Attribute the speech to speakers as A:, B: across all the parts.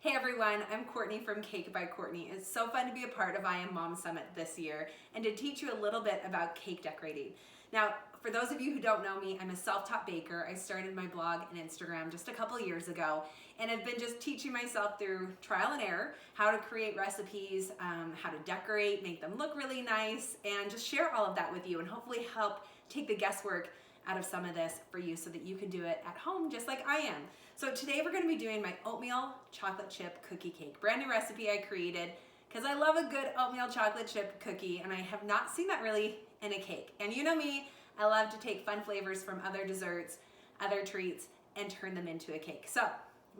A: Hey everyone, I'm Courtney from Cake by Courtney. It's so fun to be a part of I Am Mom Summit this year and to teach you a little bit about cake decorating. Now, for those of you who don't know me, I'm a self-taught baker. I started my blog and Instagram just a couple years ago, and I've been just teaching myself through trial and error how to create recipes, how to decorate, make them look really nice, and just share all of that with you and hopefully help take the guesswork out of some of this for you so that you can do it at home just like I am. So today we're going to be doing my oatmeal chocolate chip cookie cake. Brand new recipe I created because I love a good oatmeal chocolate chip cookie, and I have not seen that really in a cake. And you know me, I love to take fun flavors from other desserts, other treats, and turn them into a cake. So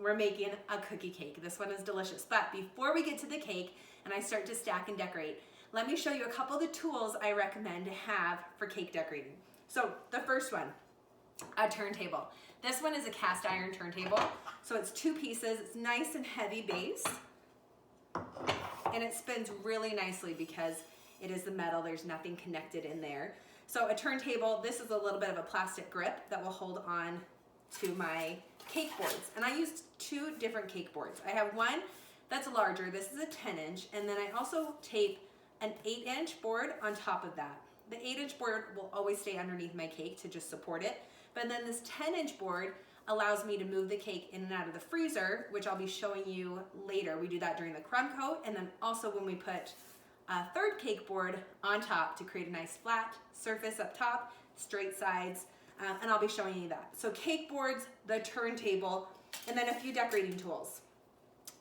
A: we're making a cookie cake. This one is delicious. But before we get to the cake and I start to stack and decorate, let me show you a couple of the tools I recommend to have for cake decorating. So the first one, a turntable. This one is a cast iron turntable. So it's two pieces. It's nice and heavy base. And it spins really nicely because it is the metal. There's nothing connected in there. So a turntable, this is a little bit of a plastic grip that will hold on to my cake boards. And I used two different cake boards. I have one that's larger. This is a 10-inch. And then I also tape an 8-inch board on top of that. The 8-inch board will always stay underneath my cake to just support it. But then this 10-inch board allows me to move the cake in and out of the freezer, which I'll be showing you later. We do that during the crumb coat, and then also when we put a third cake board on top to create a nice flat surface up top, straight sides, and I'll be showing you that. So cake boards, the turntable, and then a few decorating tools.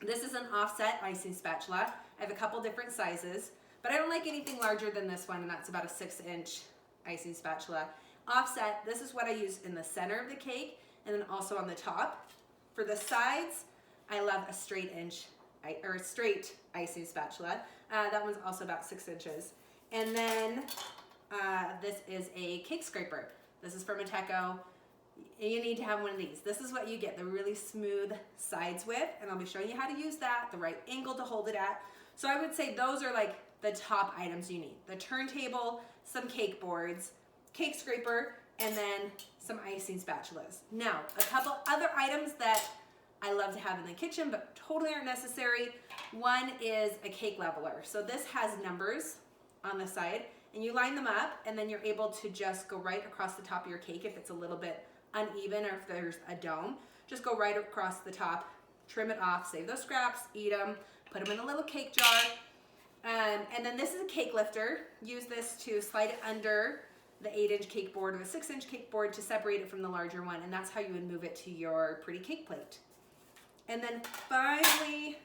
A: This is an offset icing spatula. I have a couple different sizes, but I don't like anything larger than this one, and that's about a 6-inch icing spatula. Offset, this is what I use in the center of the cake and then also on the top. For the sides, I love a straight icing spatula. That one's also about 6 inches. And then this is a cake scraper. This is from Mateco. You need to have one of these. This is what you get the really smooth sides with, and I'll be showing you how to use that, the right angle to hold it at. So I would say those are like the top items you need. The turntable, some cake boards, cake scraper, and then some icing spatulas. Now, a couple other items that I love to have in the kitchen but totally aren't necessary. One is a cake leveler. So this has numbers on the side, and you line them up, and then you're able to just go right across the top of your cake if it's a little bit uneven or if there's a dome. Just go right across the top, trim it off, save those scraps, eat them, put them in a little cake jar. And then this is a cake lifter. Use this to slide it under the 8-inch cake board or the 6-inch cake board to separate it from the larger one, and that's how you would move it to your pretty cake plate. And then finally,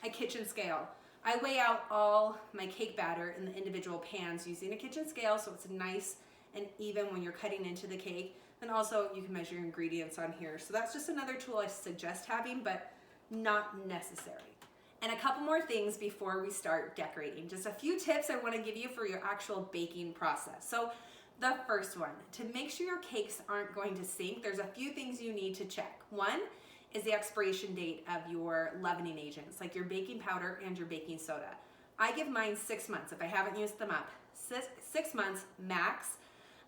A: a kitchen scale. I weigh out all my cake batter in the individual pans using a kitchen scale so it's nice and even when you're cutting into the cake. And also you can measure your ingredients on here. So that's just another tool I suggest having, but not necessary. And a couple more things before we start decorating. Just a few tips I want to give you for your actual baking process. So the first one, to make sure your cakes aren't going to sink, there's a few things you need to check. One is the expiration date of your leavening agents, like your baking powder and your baking soda. I give mine 6 months if I haven't used them up. 6 months max,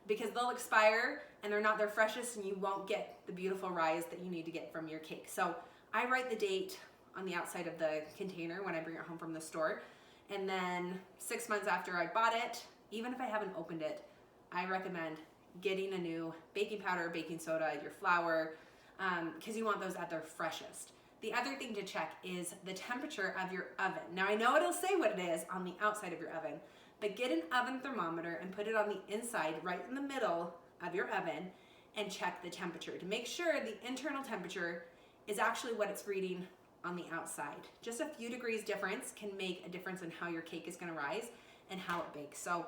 A: because they'll expire and they're not their freshest and you won't get the beautiful rise that you need to get from your cake. So I write the date on the outside of the container when I bring it home from the store. And then 6 months after I bought it, even if I haven't opened it, I recommend getting a new baking powder, baking soda, your flour, because you want those at their freshest. The other thing to check is the temperature of your oven. Now I know it'll say what it is on the outside of your oven, but get an oven thermometer and put it on the inside, right in the middle of your oven, and check the temperature to make sure the internal temperature is actually what it's reading on the outside. Just a few degrees difference can make a difference in how your cake is going to rise and how it bakes. So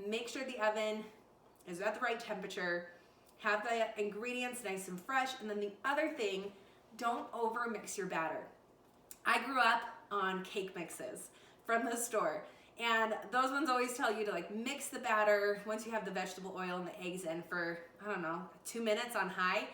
A: make sure the oven is at the right temperature, have the ingredients nice and fresh, and then the other thing, don't over mix your batter. I grew up on cake mixes from the store, and those ones always tell you to like mix the batter once you have the vegetable oil and the eggs in for, I don't know, 2 minutes on high.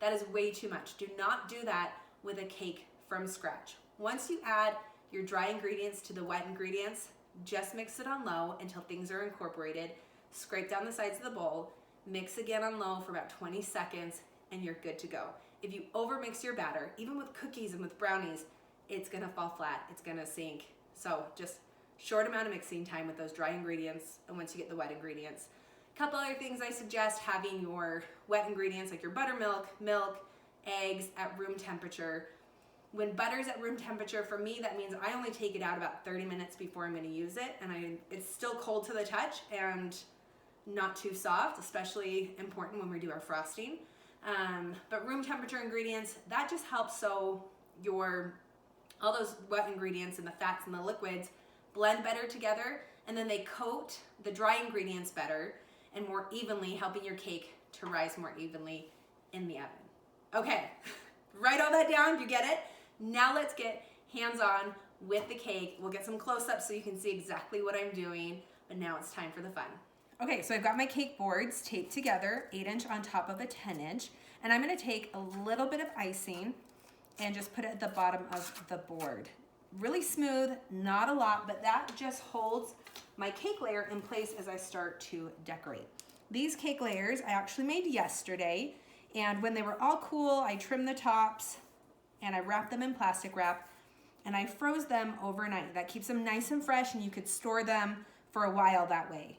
A: That is way too much. Do not do that with a cake from scratch. Once you add your dry ingredients to the wet ingredients, just mix it on low until things are incorporated. Scrape down the sides of the bowl, mix again on low for about 20 seconds, and you're good to go. If you overmix your batter, even with cookies and with brownies, it's gonna fall flat, it's gonna sink. So just short amount of mixing time with those dry ingredients, and once you get the wet ingredients. A couple other things I suggest: having your wet ingredients like your buttermilk, milk, eggs at room temperature. When butter's at room temperature, for me, that means I only take it out about 30 minutes before I'm gonna use it, and it's still cold to the touch and not too soft, especially important when we do our frosting. But room temperature ingredients, that just helps so all those wet ingredients and the fats and the liquids blend better together, and then they coat the dry ingredients better and more evenly, helping your cake to rise more evenly in the oven. Okay, write all that down, you get it? Now let's get hands-on with the cake. We'll get some close-ups so you can see exactly what I'm doing, but now it's time for the fun. Okay, so I've got my cake boards taped together, 8-inch on top of a 10-inch, and I'm gonna take a little bit of icing and just put it at the bottom of the board. Really smooth, not a lot, but that just holds my cake layer in place as I start to decorate. These cake layers I actually made yesterday, and when they were all cool, I trimmed the tops and I wrapped them in plastic wrap and I froze them overnight. That keeps them nice and fresh, and you could store them for a while that way.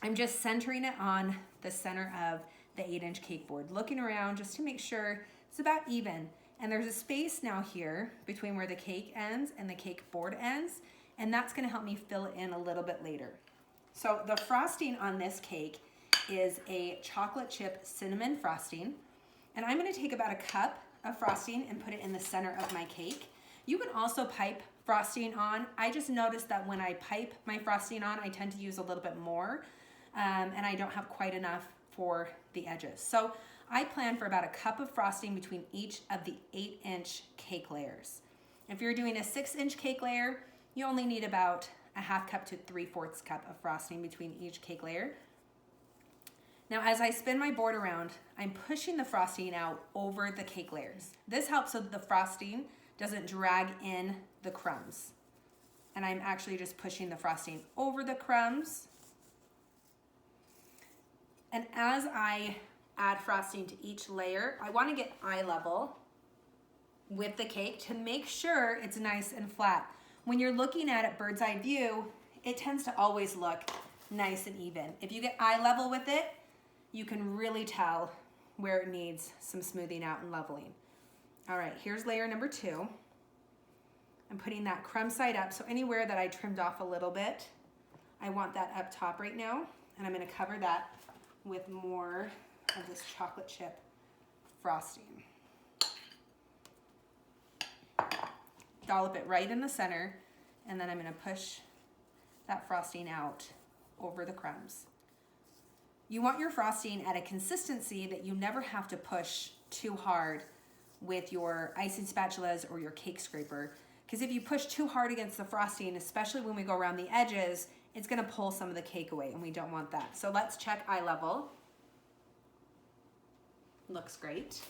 A: I'm just centering it on the center of the 8-inch cake board, looking around just to make sure it's about even. And there's a space now here between where the cake ends and the cake board ends, and that's gonna help me fill it in a little bit later. So the frosting on this cake is a chocolate chip cinnamon frosting, and I'm gonna take about a cup of frosting and put it in the center of my cake. You can also pipe frosting on. I just noticed that when I pipe my frosting on, I tend to use a little bit more, and I don't have quite enough for the edges. So I plan for about a cup of frosting between each of the 8-inch cake layers. If you're doing a 6-inch cake layer, you only need about a half cup to 3/4 cup of frosting between each cake layer. Now, as I spin my board around, I'm pushing the frosting out over the cake layers. This helps so that the frosting doesn't drag in the crumbs. And I'm actually just pushing the frosting over the crumbs. And as I add frosting to each layer, I want to get eye level with the cake to make sure it's nice and flat. When you're looking at it bird's eye view, it tends to always look nice and even. If you get eye level with it, you can really tell where it needs some smoothing out and leveling. All right, here's layer number 2. I'm putting that crumb side up, so anywhere that I trimmed off a little bit, I want that up top right now, and I'm gonna cover that with more of this chocolate chip frosting. Dollop it right in the center, and then I'm gonna push that frosting out over the crumbs. You want your frosting at a consistency that you never have to push too hard with your icing spatulas or your cake scraper, because if you push too hard against the frosting, especially when we go around the edges, it's gonna pull some of the cake away, and we don't want that. So let's check eye level. Looks great.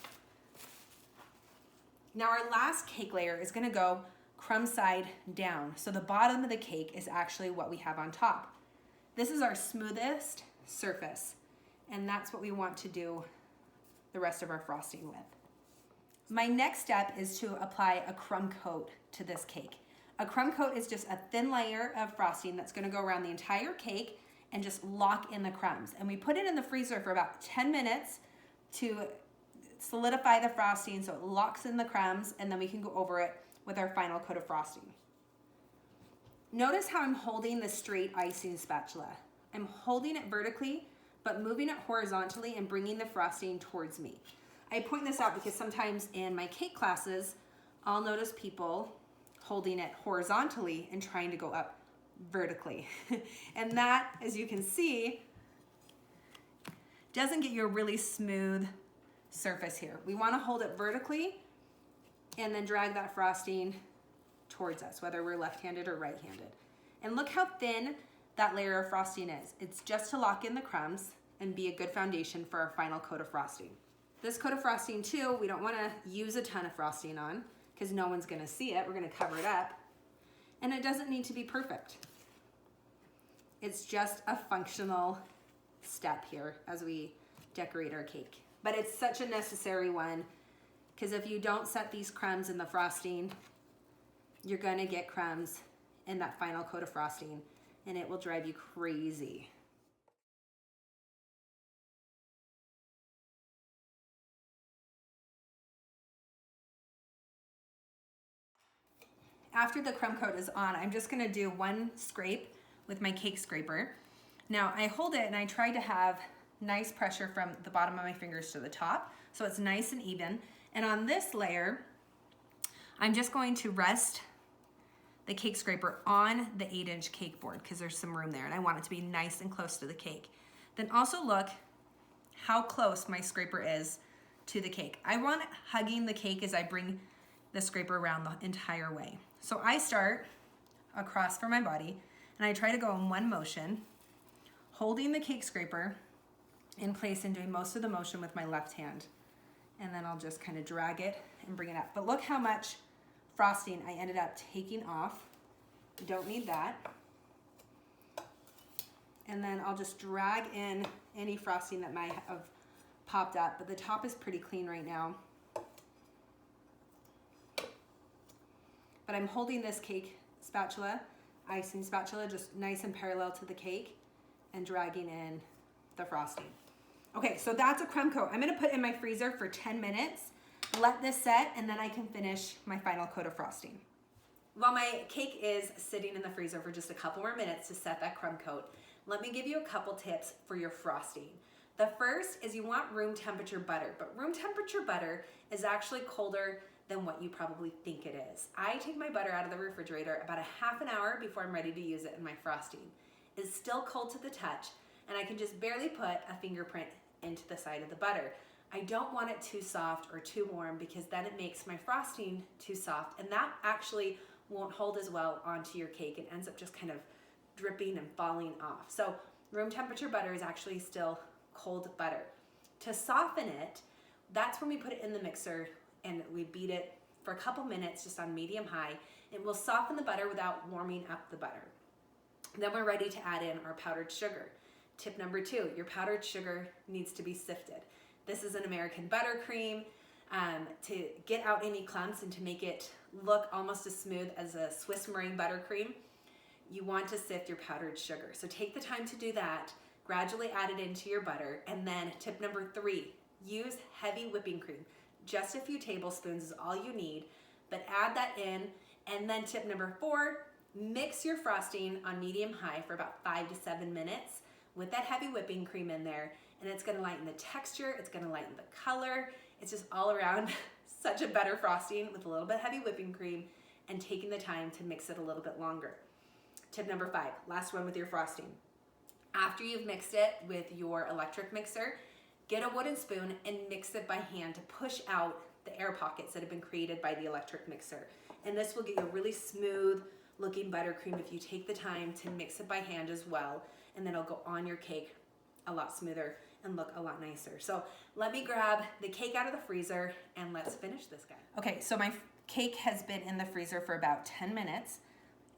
A: Now our last cake layer is gonna go crumb side down. So the bottom of the cake is actually what we have on top. This is our smoothest surface, and that's what we want to do the rest of our frosting with. My next step is to apply a crumb coat to this cake. A crumb coat is just a thin layer of frosting that's gonna go around the entire cake and just lock in the crumbs. And we put it in the freezer for about 10 minutes to solidify the frosting so it locks in the crumbs, and then we can go over it with our final coat of frosting. Notice how I'm holding the straight icing spatula. I'm holding it vertically, but moving it horizontally and bringing the frosting towards me. I point this out because sometimes in my cake classes, I'll notice people holding it horizontally and trying to go up vertically. And that, as you can see, doesn't get you a really smooth surface here. We want to hold it vertically and then drag that frosting towards us, whether we're left-handed or right-handed. And look how thin that layer of frosting is. It's just to lock in the crumbs and be a good foundation for our final coat of frosting. This coat of frosting too, we don't want to use a ton of frosting on because no one's going to see it. We're going to cover it up. And it doesn't need to be perfect. It's just a functional step here as we decorate our cake. But it's such a necessary one, because if you don't set these crumbs in the frosting, you're gonna get crumbs in that final coat of frosting, and it will drive you crazy. After the crumb coat is on, I'm just gonna do one scrape with my cake scraper. Now I hold it and I try to have nice pressure from the bottom of my fingers to the top, so it's nice and even. And on this layer, I'm just going to rest the cake scraper on the 8-inch cake board because there's some room there and I want it to be nice and close to the cake. Then also look how close my scraper is to the cake. I want it hugging the cake as I bring the scraper around the entire way. So I start across from my body and I try to go in one motion, holding the cake scraper in place and doing most of the motion with my left hand. And then I'll just kind of drag it and bring it up. But look how much frosting I ended up taking off. You don't need that. And then I'll just drag in any frosting that might have popped up, but the top is pretty clean right now. But I'm holding this cake spatula, icing spatula, just nice and parallel to the cake and dragging in the frosting. Okay, so that's a crumb coat. I'm gonna put in my freezer for 10 minutes, let this set, and then I can finish my final coat of frosting. While my cake is sitting in the freezer for just a couple more minutes to set that crumb coat, let me give you a couple tips for your frosting. The first is you want room temperature butter, but room temperature butter is actually colder than what you probably think it is. I take my butter out of the refrigerator about a half an hour before I'm ready to use it in my frosting. It's still cold to the touch, and I can just barely put a fingerprint into the side of the butter. I don't want it too soft or too warm because then it makes my frosting too soft, and that actually won't hold as well onto your cake and ends up just kind of dripping and falling off. So room temperature butter is actually still cold butter. To soften it, that's when we put it in the mixer and we beat it for a couple minutes just on medium high. It will soften the butter without warming up the butter. Then we're ready to add in our powdered sugar. Tip number 2, your powdered sugar needs to be sifted. This is an American buttercream to get out any clumps and to make it look almost as smooth as a Swiss meringue buttercream. You want to sift your powdered sugar. So take the time to do that, gradually add it into your butter, and then tip number 3, use heavy whipping cream. Just a few tablespoons is all you need, but add that in. And then tip number 4, mix your frosting on medium high for about 5 to 7 minutes with that heavy whipping cream in there, and it's gonna lighten the texture, it's gonna lighten the color. It's just all around such a better frosting with a little bit of heavy whipping cream and taking the time to mix it a little bit longer. Tip number 5, last one with your frosting. After you've mixed it with your electric mixer, get a wooden spoon and mix it by hand to push out the air pockets that have been created by the electric mixer. And this will get you a really smooth looking buttercream if you take the time to mix it by hand as well, and then it'll go on your cake a lot smoother and look a lot nicer. So let me grab the cake out of the freezer and let's finish this guy. Okay, so my cake has been in the freezer for about 10 minutes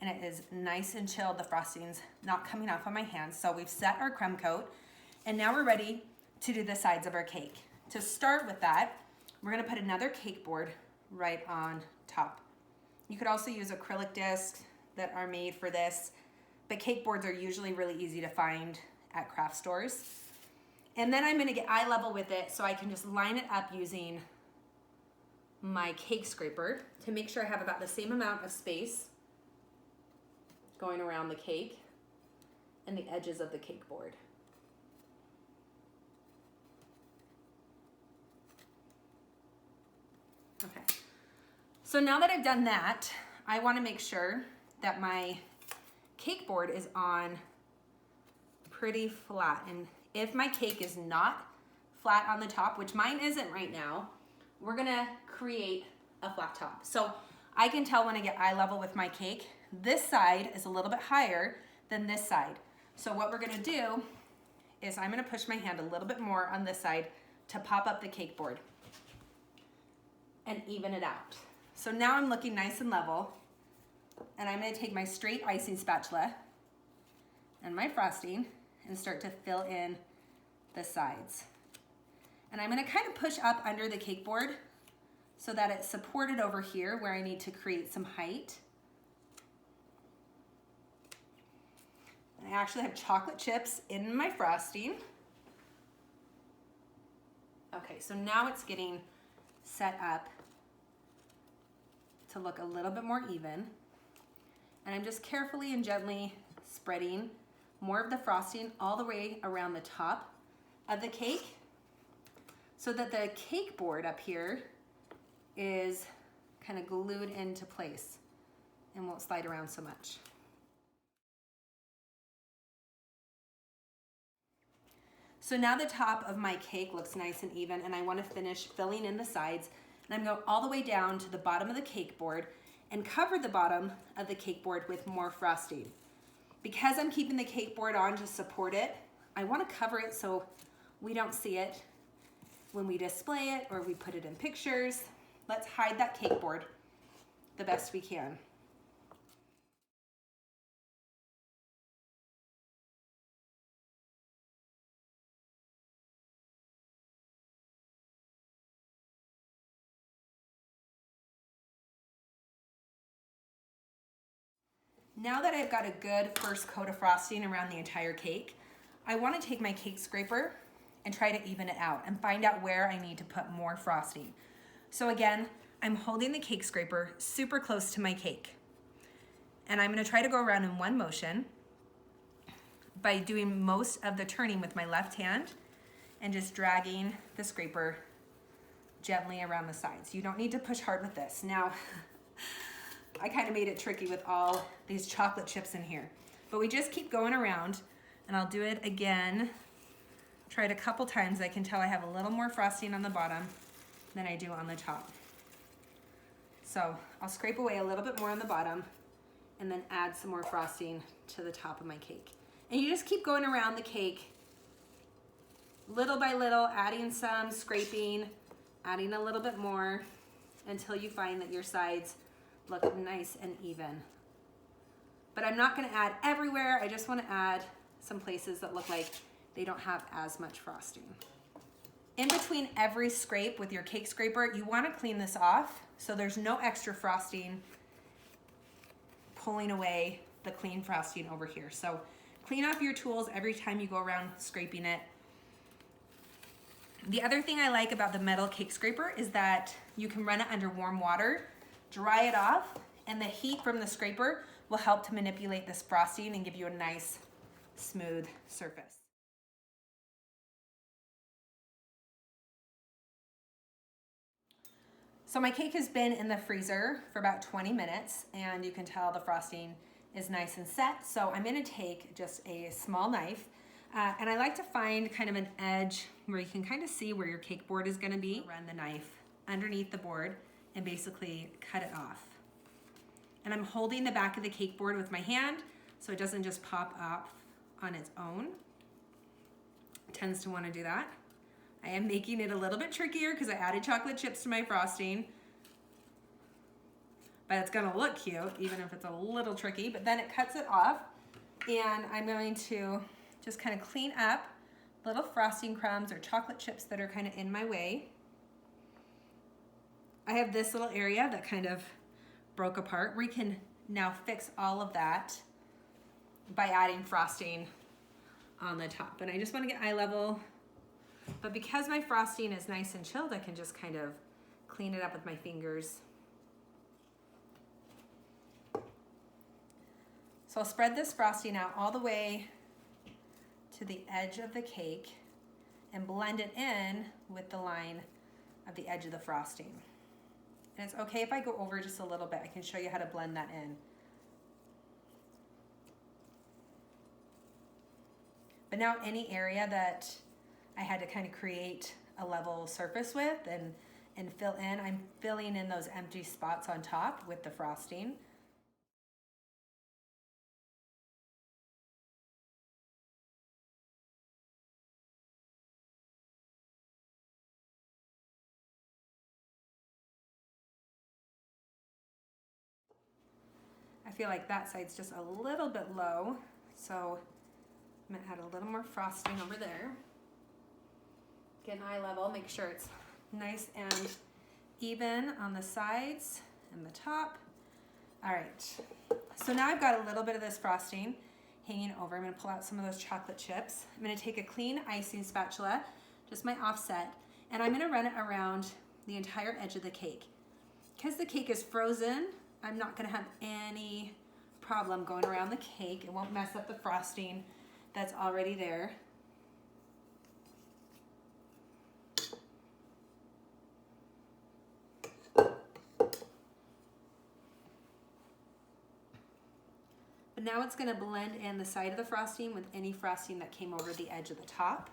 A: and it is nice and chilled. The frosting's not coming off on my hands. So we've set our crumb coat and now we're ready to do the sides of our cake. To start with that, we're gonna put another cake board right on top. You could also use acrylic discs that are made for this, but cake boards are usually really easy to find at craft stores. And then I'm gonna get eye level with it so I can just line it up using my cake scraper to make sure I have about the same amount of space going around the cake and the edges of the cake board. Okay, so now that I've done that, I wanna make sure that my cake board is on pretty flat. And if my cake is not flat on the top, which mine isn't right now, we're gonna create a flat top. So I can tell when I get eye level with my cake, this side is a little bit higher than this side. So what we're gonna do is I'm gonna push my hand a little bit more on this side to pop up the cake board and even it out. So now I'm looking nice and level, and I'm gonna take my straight icing spatula and my frosting and start to fill in the sides. And I'm gonna kind of push up under the cake board so that it's supported over here where I need to create some height. I actually have chocolate chips in my frosting. Okay, so now it's getting set up to look a little bit more even. And I'm just carefully and gently spreading more of the frosting all the way around the top of the cake so that the cake board up here is kind of glued into place and won't slide around so much. So now the top of my cake looks nice and even, and I want to finish filling in the sides. And I'm going to go all the way down to the bottom of the cake board and cover the bottom of the cake board with more frosting. Because I'm keeping the cake board on to support it, I want to cover it so we don't see it when we display it or we put it in pictures. Let's hide that cake board the best we can. Now that I've got a good first coat of frosting around the entire cake, I want to take my cake scraper and try to even it out and find out where I need to put more frosting. So again, I'm holding the cake scraper super close to my cake. And I'm going to try to go around in one motion by doing most of the turning with my left hand and just dragging the scraper gently around the sides. You don't need to push hard with this. Now, I kind of made it tricky with all these chocolate chips in here. But we just keep going around, and I'll do it again. Try it a couple times. I can tell I have a little more frosting on the bottom than I do on the top. So I'll scrape away a little bit more on the bottom and then add some more frosting to the top of my cake. And you just keep going around the cake little by little, adding some, scraping, adding a little bit more until you find that your sides look nice and even. But I'm not going to add everywhere. I just want to add some places that look like they don't have as much frosting. In between every scrape with your cake scraper, you want to clean this off so there's no extra frosting pulling away the clean frosting over here. So clean off your tools every time you go around scraping it. The other thing I like about the metal cake scraper is that you can run it under warm water, dry it off, and the heat from the scraper will help to manipulate this frosting and give you a nice, smooth surface. So my cake has been in the freezer for about 20 minutes, and you can tell the frosting is nice and set. So I'm gonna take just a small knife, and I like to find kind of an edge where you can kind of see where your cake board is gonna be. Run the knife underneath the board and basically cut it off. And I'm holding the back of the cake board with my hand so it doesn't just pop off on its own. It tends to want to do that. I am making it a little bit trickier because I added chocolate chips to my frosting. But it's gonna look cute even if it's a little tricky. But then it cuts it off, and I'm going to just kind of clean up little frosting crumbs or chocolate chips that are kind of in my way. I have this little area that kind of broke apart. We can now fix all of that by adding frosting on the top. And I just want to get eye level, but because my frosting is nice and chilled, I can just kind of clean it up with my fingers. So I'll spread this frosting out all the way to the edge of the cake and blend it in with the line of the edge of the frosting. And it's okay if I go over just a little bit. I can show you how to blend that in. But now any area that I had to kind of create a level surface with and fill in, I'm filling in those empty spots on top with the frosting. I feel like that side's just a little bit low, so I'm gonna add a little more frosting over there. Get an eye level, make sure it's nice and even on the sides and the top. All right, so now I've got a little bit of this frosting, hanging over. I'm gonna pull out some of those chocolate chips. I'm gonna take a clean icing spatula, just my offset, and I'm gonna run it around the entire edge of the cake. Because the cake is frozen, I'm not gonna have any problem going around the cake. It won't mess up the frosting that's already there. But now it's gonna blend in the side of the frosting with any frosting that came over the edge of the top.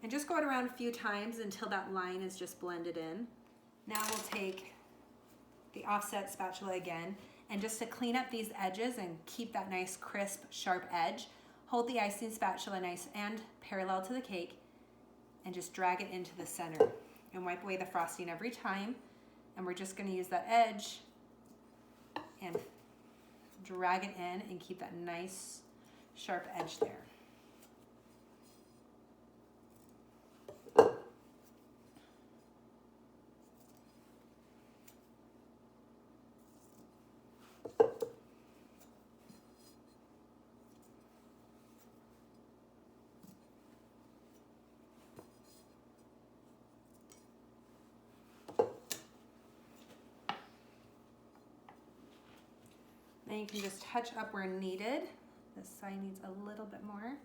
A: And just go it around a few times until that line is just blended in. Now we'll take the offset spatula again, and just to clean up these edges and keep that nice crisp, sharp edge, hold the icing spatula nice and parallel to the cake and just drag it into the center and wipe away the frosting every time. And we're just gonna use that edge and drag it in and keep that nice, sharp edge there. Then you can just touch up where needed. This side needs a little bit more.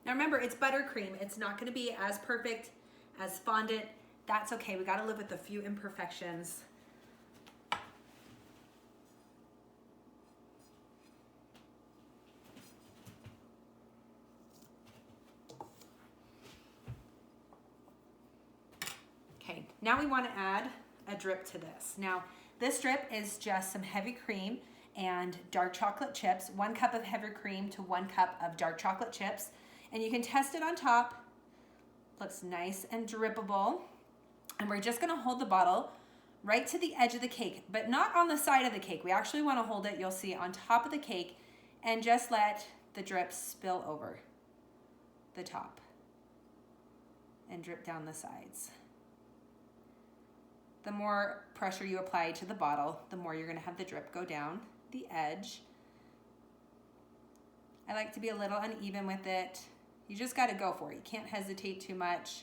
A: Now remember, it's buttercream. It's not gonna be as perfect as fondant. That's okay, we gotta live with a few imperfections. Okay, now we wanna add a drip to this. Now, this drip is just some heavy cream and dark chocolate chips, 1 cup of heavy cream to 1 cup of dark chocolate chips. And you can test it on top. Looks nice and drippable. And we're just gonna hold the bottle right to the edge of the cake, but not on the side of the cake. We actually wanna hold it, you'll see, on top of the cake, and just let the drip spill over the top and drip down the sides. The more pressure you apply to the bottle, the more you're gonna have the drip go down the edge. I like to be a little uneven with it. You just gotta go for it. You can't hesitate too much.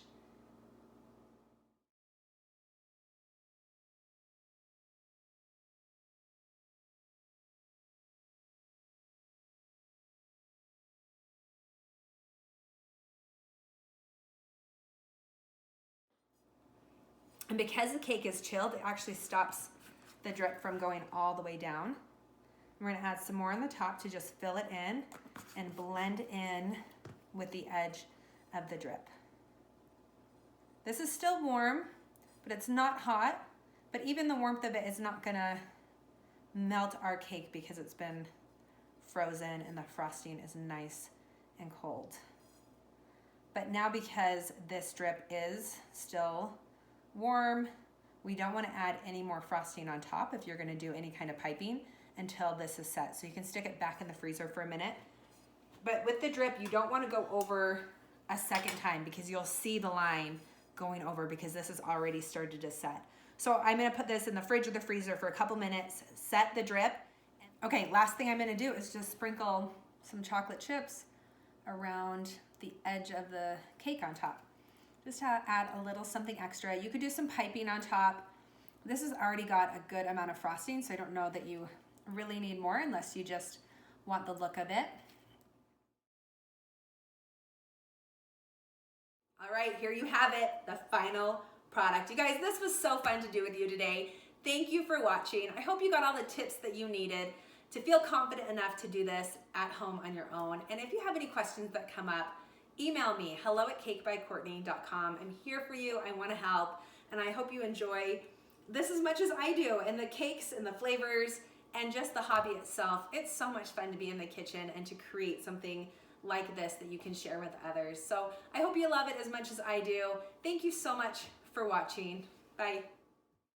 A: And because the cake is chilled, it actually stops the drip from going all the way down. We're gonna add some more on the top to just fill it in and blend in with the edge of the drip. This is still warm, but it's not hot, but even the warmth of it is not gonna melt our cake because it's been frozen and the frosting is nice and cold. But now because this drip is still warm, we don't wanna add any more frosting on top if you're gonna do any kind of piping until this is set. So you can stick it back in the freezer for a minute. But with the drip, you don't wanna go over a second time because you'll see the line going over because this has already started to set. So I'm gonna put this in the fridge or the freezer for a couple minutes, set the drip. Okay, last thing I'm gonna do is just sprinkle some chocolate chips around the edge of the cake on top. Just to add a little something extra. You could do some piping on top. This has already got a good amount of frosting, so I don't know that you really need more unless you just want the look of it. All right, here you have it, the final product. You guys, this was so fun to do with you today. Thank you for watching. I hope you got all the tips that you needed to feel confident enough to do this at home on your own. And if you have any questions that come up, email me, hello@cakebycourtney.com. I'm here for you, I wanna help, and I hope you enjoy this as much as I do, and the cakes and the flavors and just the hobby itself. It's so much fun to be in the kitchen and to create something like this that you can share with others. So I hope you love it as much as I do. Thank you so much for watching. Bye.